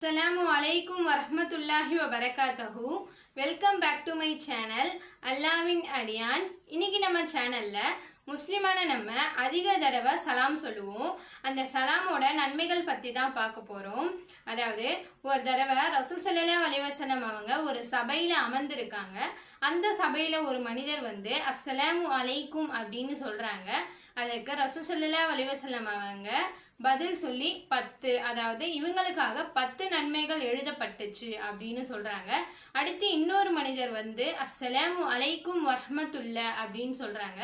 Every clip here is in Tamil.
Assalamu alaikum warahmatullahi wabarakatuhu. Welcome back to my channel Allahவின் அடியான். இன்னைக்கு நம்ம சேனல்ல முஸ்லிமான நம்ம அதிக தடவை சலாம் சொல்லுவோம். அந்த சலாமோட நன்மைகள் பத்தி தான் பார்க்க போறோம். அதாவது ஒரு தடவை ரசூல் ஸல்லல்லாஹு அலைஹி வஸல்லம் அவங்க ஒரு சபையில அமர்ந்திருக்காங்க. அந்த சபையில ஒரு மனிதர் வந்து அஸ்ஸலாமு அலைக்கும் அப்படின்னு சொல்றாங்க. அதுக்கு ரசூல் ஸல்லல்லாஹு அலைஹி வஸல்லம் அவங்க பதில் சொல்லி 10, அதாவது இவங்களுக்காக 10 நன்மைகள் எழுதப்பட்டுச்சு அப்படின்னு சொல்றாங்க. அடுத்து இன்னொரு மனிதர் வந்து அஸ்ஸலாமு அலைக்கும் வரஹ்மத்துல்லாஹ் அப்படின்னு சொல்றாங்க.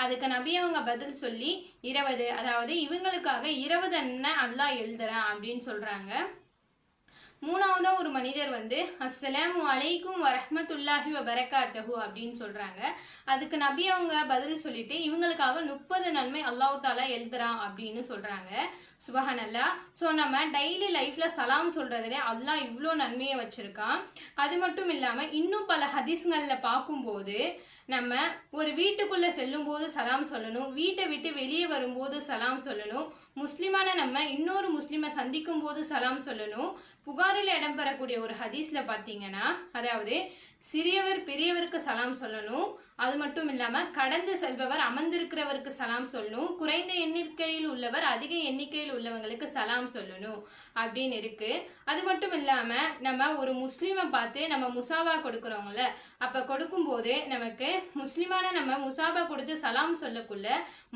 அதுக்கு நபி அவங்க பதில் சொல்லி 20, அதாவது இவங்களுக்காக 20 அல்லாஹ் எழுதுறான் அப்படின்னு சொல்றாங்க. மூணாவதா ஒரு மனிதர் வந்து அஸ்ஸலாமு அலைக்கும் வரஹ்மத்துல்லாஹி வபரகாத்துஹு அப்படின்னு சொல்றாங்க. அதுக்கு நபி அவங்க பதில் சொல்லிட்டு இவங்களுக்காக 30 நன்மை அல்லாஹ் தாலா எழுதுறான் அப்படின்னு சொல்றாங்க. சுபஹானல்லாஹ். ஸோ நம்ம டெய்லி லைஃப்ல சலாம் சொல்றதுல அல்லாஹ் இவ்வளோ நன்மையை வச்சிருக்கான். அது மட்டும் இல்லாம இன்னும் பல ஹதீஸ்கள்ல பார்க்கும்போது நம்ம ஒரு வீட்டுக்குள்ள செல்லும் போது சலாம் சொல்லணும், வீட்டை விட்டு வெளியே வரும்போது சலாம் சொல்லணும், முஸ்லிமான நம்ம இன்னொரு முஸ்லிமை சந்திக்கும் போது சலாம் சொல்லணும். புகாரில் இடம்பெறக்கூடிய ஒரு ஹதீஸ்ல பார்த்தீங்கன்னா, அதாவது சிறியவர் பெரியவருக்கு சலாம் சொல்லணும், அது மட்டும் இல்லாம கடந்து செல்பவர் அமர்ந்திருக்கிறவருக்கு சலாம் சொல்லணும், குறைந்த எண்ணிக்கையில் உள்ளவர் அதிக எண்ணிக்கையில் உள்ளவங்களுக்கு சலாம் சொல்லணும் அப்படின்னு இருக்கு. அது மட்டும் இல்லாம நம்ம ஒரு முஸ்லிமை பார்த்து நம்ம முசாபா கொடுக்குறோம்ல, அப்ப கொடுக்கும்போது நமக்கு முஸ்லிமான நம்ம முசாபா கொடுத்து சலாம் சொல்லக்குள்ள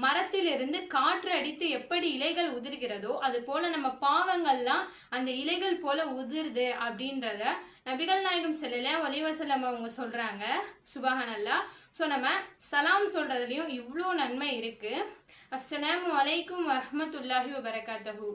மரத்திலிருந்து காற்று அடித்து எப்படி இலைகள் உதிர்கிறதோ அது போல நம்ம பாவங்கள்லாம் அந்த இலைகள் போல உதிர்து அப்படின்றத நபிகள் நாயகம் ஸல்லல்லாஹு அலைஹி வஸல்லம் அவங்க சொல்றாங்க. சுபஹானல்லாஹ். ஸோ நம்ம சலாம் சொல்றதுலயும் இவ்வளோ நன்மை இருக்கு. அஸ்ஸலாமு அலைக்கும் வரஹ்மத்துல்லாஹி வபரகாத்துஹு.